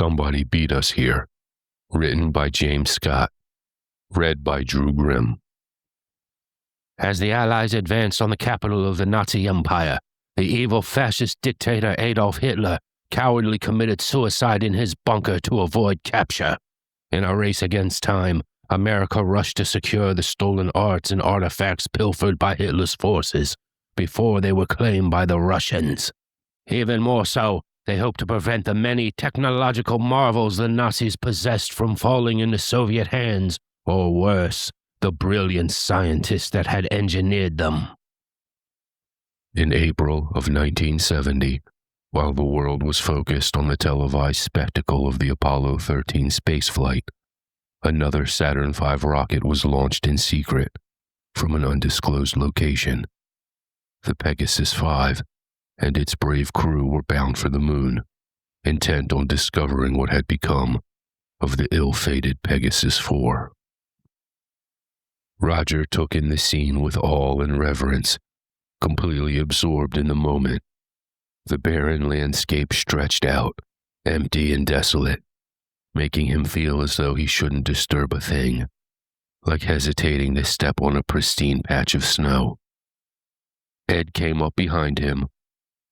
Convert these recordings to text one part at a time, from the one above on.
Somebody Beat Us Here. Written by James Scott. Read by Drew Grimm. As the Allies advanced on the capital of the Nazi Empire, the evil fascist dictator Adolf Hitler cowardly committed suicide in his bunker to avoid capture. In a race against time, America rushed to secure the stolen arts and artifacts pilfered by Hitler's forces before they were claimed by the Russians. Even more so, they hoped to prevent the many technological marvels the Nazis possessed from falling into Soviet hands, or worse, the brilliant scientists that had engineered them. In April of 1970, while the world was focused on the televised spectacle of the Apollo 13 spaceflight, another Saturn V rocket was launched in secret from an undisclosed location. The Pegasus 5 and its brave crew were bound for the moon, intent on discovering what had become of the ill-fated Pegasus 4. Roger took in the scene with awe and reverence, completely absorbed in the moment. The barren landscape stretched out, empty and desolate, making him feel as though he shouldn't disturb a thing, like hesitating to step on a pristine patch of snow. Ed came up behind him,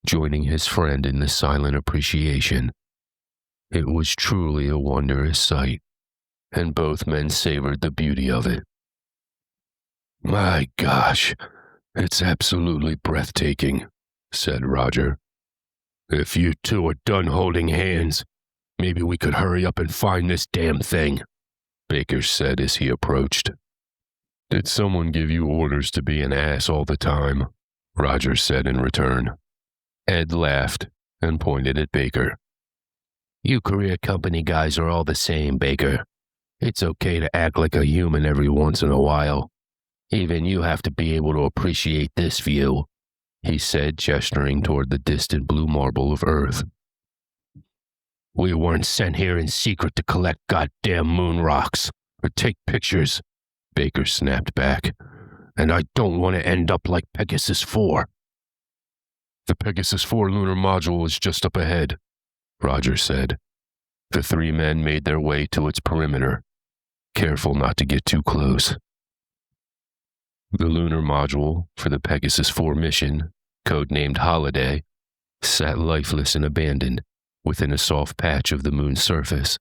joining his friend in the silent appreciation. It was truly a wondrous sight, and both men savored the beauty of it. "My gosh, it's absolutely breathtaking," said Roger. "If you two are done holding hands, maybe we could hurry up and find this damn thing," Baker said as he approached. "Did someone give you orders to be an ass all the time?" Roger said in return. Ed laughed and pointed at Baker. "You career company guys are all the same, Baker. It's okay to act like a human every once in a while. Even you have to be able to appreciate this view," he said, gesturing toward the distant blue marble of Earth. "We weren't sent here in secret to collect goddamn moon rocks or take pictures," Baker snapped back. "And I don't want to end up like Pegasus 4. "The Pegasus 4 lunar module is just up ahead," Roger said. The three men made their way to its perimeter, careful not to get too close. The lunar module for the Pegasus 4 mission, codenamed Holiday, sat lifeless and abandoned within a soft patch of the moon's surface.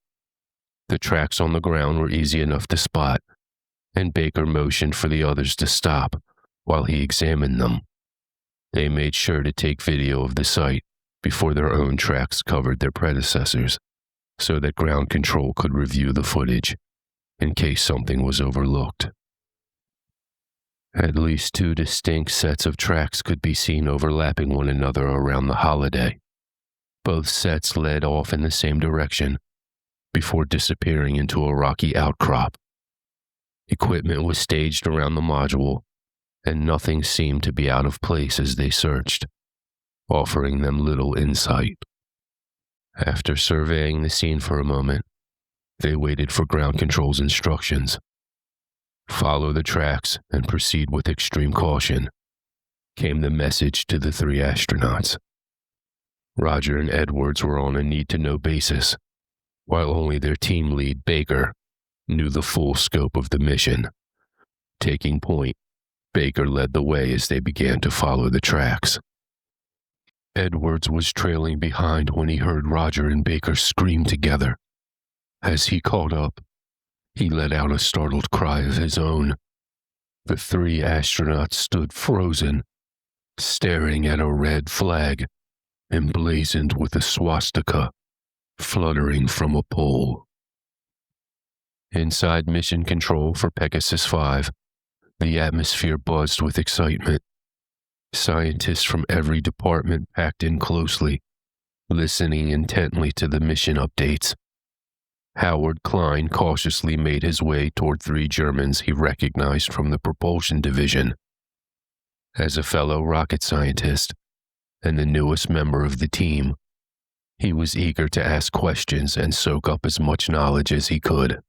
The tracks on the ground were easy enough to spot, and Baker motioned for the others to stop while he examined them. They made sure to take video of the site before their own tracks covered their predecessors, so that ground control could review the footage in case something was overlooked. At least two distinct sets of tracks could be seen overlapping one another around the Holiday. Both sets led off in the same direction before disappearing into a rocky outcrop. Equipment was staged around the module, and nothing seemed to be out of place as they searched, offering them little insight. After surveying the scene for a moment, they waited for ground control's instructions. "Follow the tracks and proceed with extreme caution," came the message to the three astronauts. Roger and Edwards were on a need-to-know basis, while only their team lead, Baker, knew the full scope of the mission. Taking point, Baker led the way as they began to follow the tracks. Edwards was trailing behind when he heard Roger and Baker scream together. As he caught up, he let out a startled cry of his own. The three astronauts stood frozen, staring at a red flag emblazoned with a swastika fluttering from a pole. Inside mission control for Pegasus 5, the atmosphere buzzed with excitement. Scientists from every department packed in closely, listening intently to the mission updates. Howard Klein cautiously made his way toward three Germans he recognized from the propulsion division. As a fellow rocket scientist and the newest member of the team, he was eager to ask questions and soak up as much knowledge as he could.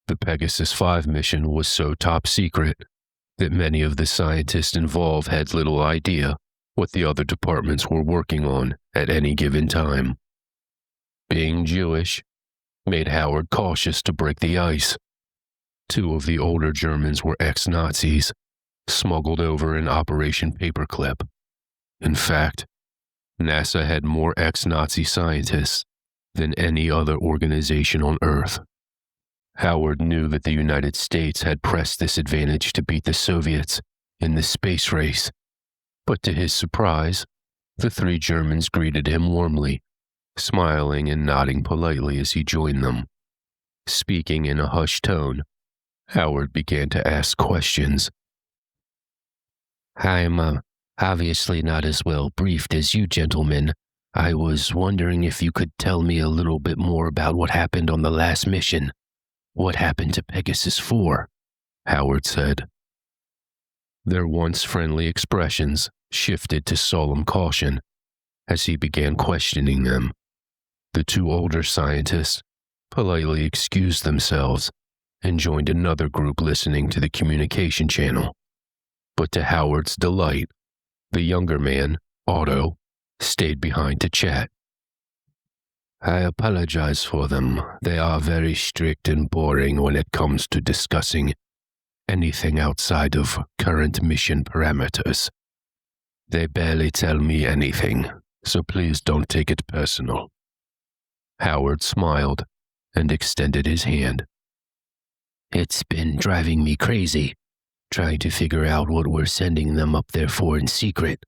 The Pegasus 5 mission was so top secret that many of the scientists involved had little idea what the other departments were working on at any given time. Being Jewish made Howard cautious to break the ice. 2 of the older Germans were ex-Nazis, smuggled over in Operation Paperclip. In fact, NASA had more ex-Nazi scientists than any other organization on Earth. Howard knew that the United States had pressed this advantage to beat the Soviets in the space race, but to his surprise, the 3 Germans greeted him warmly, smiling and nodding politely as he joined them. Speaking in a hushed tone, Howard began to ask questions. I'm obviously not as well briefed as you gentlemen. I was wondering if you could tell me a little bit more about what happened on the last mission. What happened to Pegasus 4? Howard said. Their once friendly expressions shifted to solemn caution as he began questioning them. The 2 older scientists politely excused themselves and joined another group listening to the communication channel. But to Howard's delight, the younger man, Otto, stayed behind to chat. I apologize for them. They are very strict and boring when it comes to discussing anything outside of current mission parameters. They barely tell me anything, so please don't take it personal. Howard smiled and extended his hand. It's been driving me crazy, trying to figure out what we're sending them up there for in secret.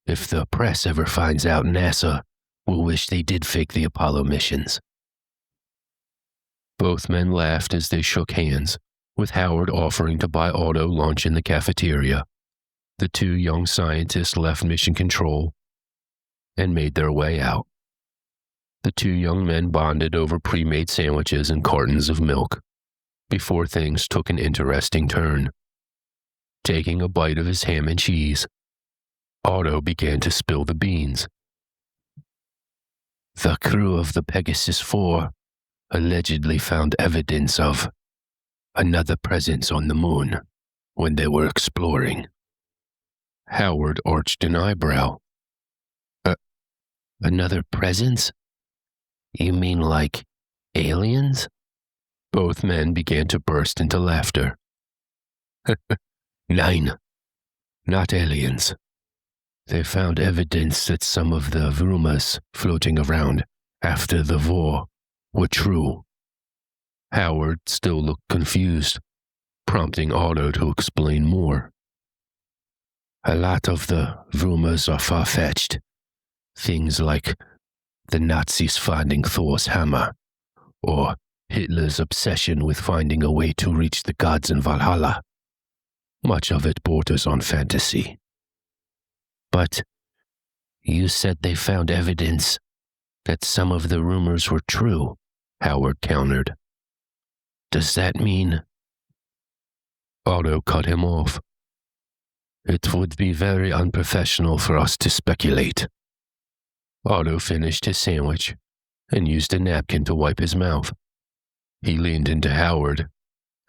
If the press ever finds out, NASA will wish they did fake the Apollo missions. Both men laughed as they shook hands, with Howard offering to buy Otto lunch in the cafeteria. The 2 young scientists left Mission Control and made their way out. The 2 young men bonded over pre-made sandwiches and cartons of milk before things took an interesting turn. Taking a bite of his ham and cheese, Otto began to spill the beans. The crew of the Pegasus 4 allegedly found evidence of another presence on the moon when they were exploring. Howard arched an eyebrow. Another presence? You mean like aliens? Both men began to burst into laughter. 9. Not aliens. They found evidence that some of the rumors floating around after the war were true. Howard still looked confused, prompting Otto to explain more. A lot of the rumors are far-fetched. Things like the Nazis finding Thor's hammer, or Hitler's obsession with finding a way to reach the gods in Valhalla. Much of it borders on fantasy. But you said they found evidence that some of the rumors were true, Howard countered. Does that mean? Otto cut him off. It would be very unprofessional for us to speculate. Otto finished his sandwich and used a napkin to wipe his mouth. He leaned into Howard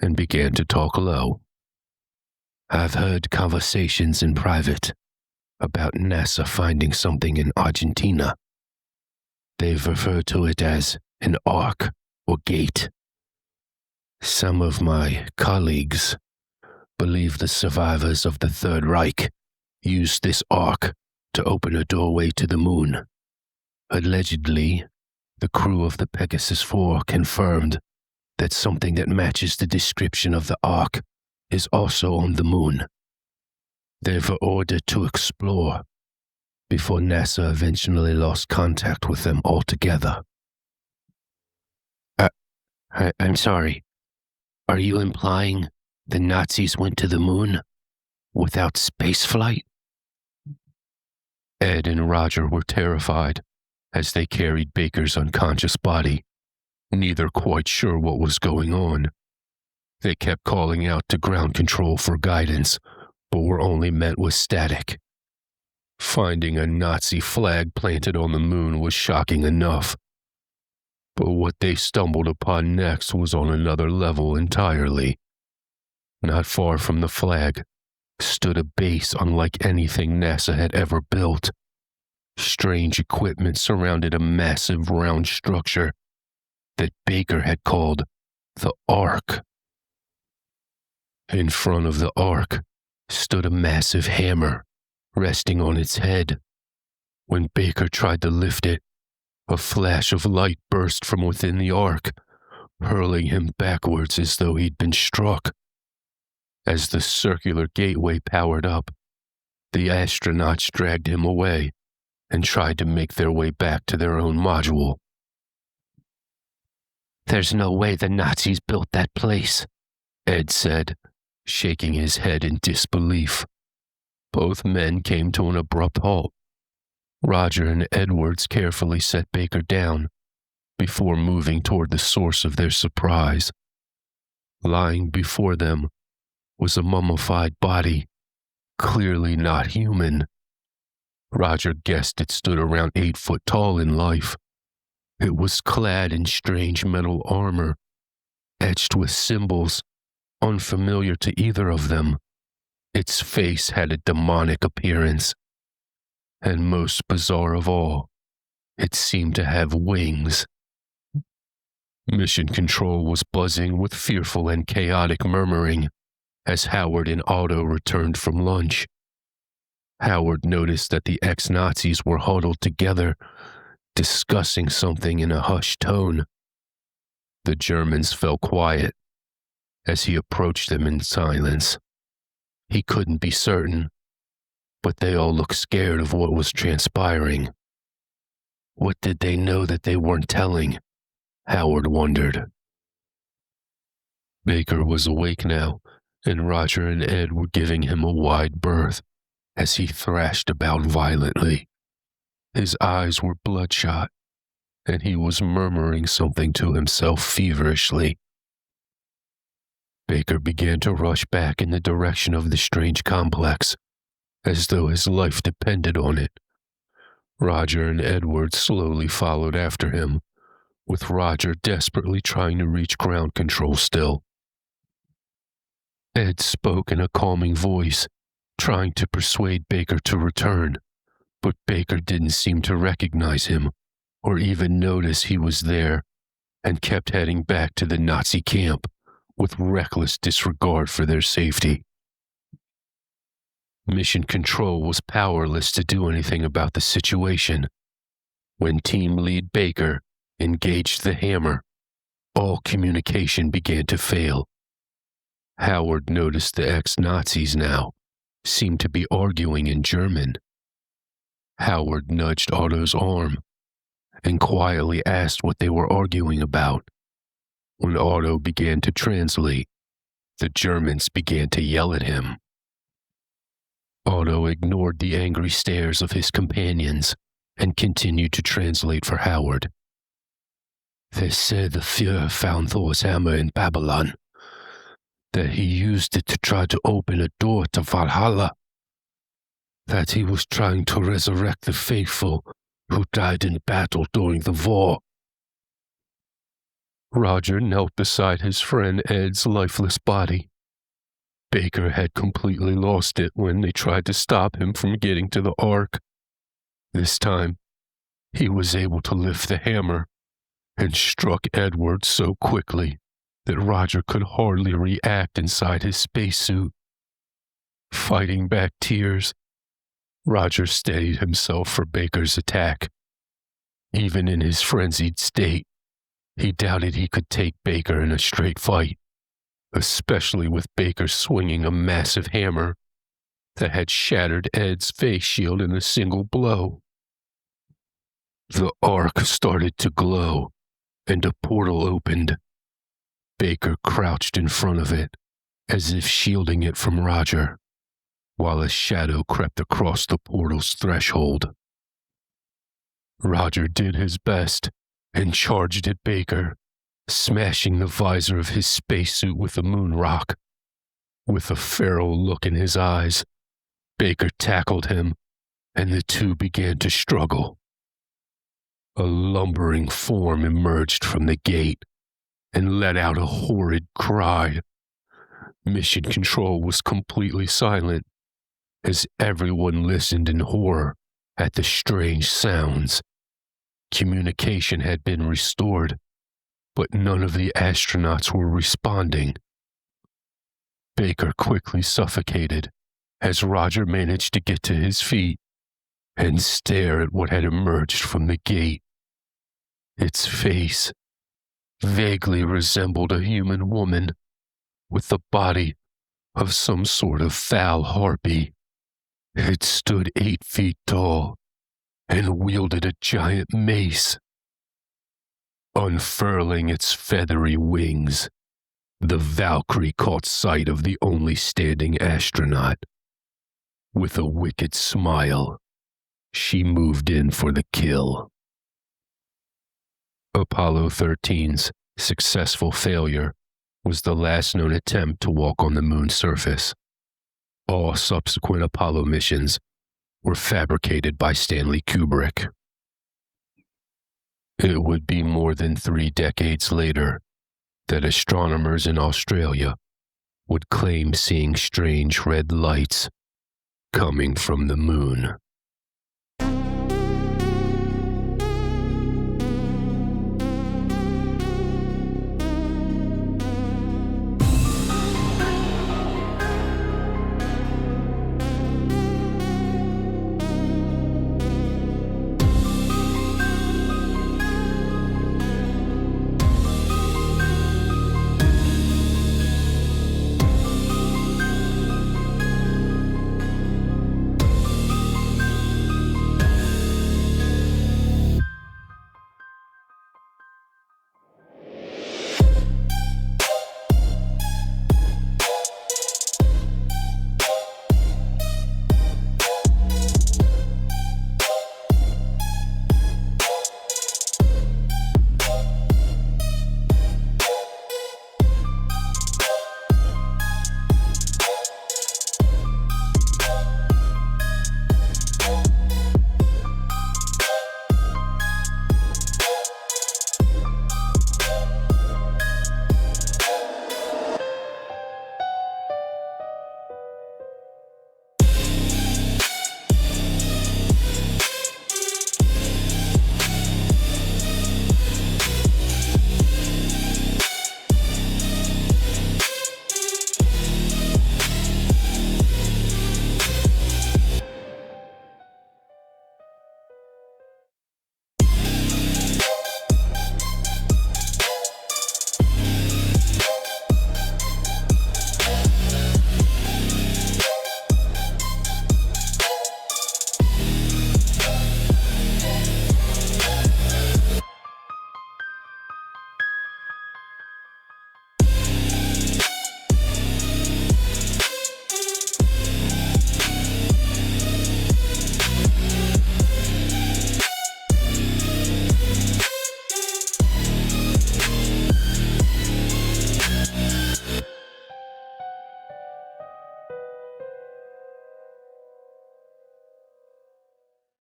and began to talk low. I've heard conversations in private about NASA finding something in Argentina. They've referred to it as an ark or gate. Some of my colleagues believe the survivors of the Third Reich used this ark to open a doorway to the moon. Allegedly, the crew of the Pegasus 4 confirmed that something that matches the description of the ark is also on the moon. They were ordered to explore before NASA eventually lost contact with them altogether. I'm sorry. Are you implying the Nazis went to the moon without spaceflight? Ed and Roger were terrified as they carried Baker's unconscious body, neither quite sure what was going on. They kept calling out to ground control for guidance, but were only met with static. Finding a Nazi flag planted on the moon was shocking enough, but what they stumbled upon next was on another level entirely. Not far from the flag stood a base unlike anything NASA had ever built. Strange equipment surrounded a massive round structure that Baker had called the Ark. In front of the Ark stood a massive hammer resting on its head. When Baker tried to lift it, a flash of light burst from within the Ark, hurling him backwards as though he'd been struck. As the circular gateway powered up, the astronauts dragged him away and tried to make their way back to their own module. "There's no way the Nazis built that place," Ed said, shaking his head in disbelief. Both men came to an abrupt halt. Roger and Edwards carefully set Baker down before moving toward the source of their surprise. Lying before them was a mummified body, clearly not human. Roger guessed it stood around 8 foot tall in life. It was clad in strange metal armor, etched with symbols unfamiliar to either of them. Its face had a demonic appearance. And most bizarre of all, it seemed to have wings. Mission Control was buzzing with fearful and chaotic murmuring as Howard and Otto returned from lunch. Howard noticed that the ex-Nazis were huddled together, discussing something in a hushed tone. The Germans fell quiet as he approached them in silence. He couldn't be certain, but they all looked scared of what was transpiring. What did they know that they weren't telling? Howard wondered. Baker was awake now, and Roger and Ed were giving him a wide berth as he thrashed about violently. His eyes were bloodshot, and he was murmuring something to himself feverishly. Baker began to rush back in the direction of the strange complex, as though his life depended on it. Roger and Edward slowly followed after him, with Roger desperately trying to reach ground control still. Ed spoke in a calming voice, trying to persuade Baker to return, but Baker didn't seem to recognize him or even notice he was there and kept heading back to the Nazi camp with reckless disregard for their safety. Mission Control was powerless to do anything about the situation. When Team Lead Baker engaged the hammer, all communication began to fail. Howard noticed the ex-Nazis now seemed to be arguing in German. Howard nudged Otto's arm and quietly asked what they were arguing about. When Otto began to translate, the Germans began to yell at him. Otto ignored the angry stares of his companions and continued to translate for Howard. "They say the Fuhrer found Thor's hammer in Babylon, that he used it to try to open a door to Valhalla, that he was trying to resurrect the faithful who died in battle during the war." Roger knelt beside his friend Ed's lifeless body. Baker had completely lost it when they tried to stop him from getting to the Ark. This time, he was able to lift the hammer and struck Edward so quickly that Roger could hardly react inside his spacesuit. Fighting back tears, Roger steadied himself for Baker's attack. Even in his frenzied state, he doubted he could take Baker in a straight fight, especially with Baker swinging a massive hammer that had shattered Ed's face shield in a single blow. The Ark started to glow, and a portal opened. Baker crouched in front of it, as if shielding it from Roger, while a shadow crept across the portal's threshold. Roger did his best and charged at Baker, smashing the visor of his spacesuit with a moon rock. With a feral look in his eyes, Baker tackled him, and the two began to struggle. A lumbering form emerged from the gate and let out a horrid cry. Mission Control was completely silent as everyone listened in horror at the strange sounds. Communication had been restored, but none of the astronauts were responding. Baker quickly suffocated as Roger managed to get to his feet and stare at what had emerged from the gate. Its face vaguely resembled a human woman with the body of some sort of foul harpy. It stood 8 feet tall and wielded a giant mace. Unfurling its feathery wings, the Valkyrie caught sight of the only standing astronaut. With a wicked smile, she moved in for the kill. Apollo 13's successful failure was the last known attempt to walk on the moon's surface. All subsequent Apollo missions were fabricated by Stanley Kubrick. It would be more than 3 decades later that astronomers in Australia would claim seeing strange red lights coming from the moon.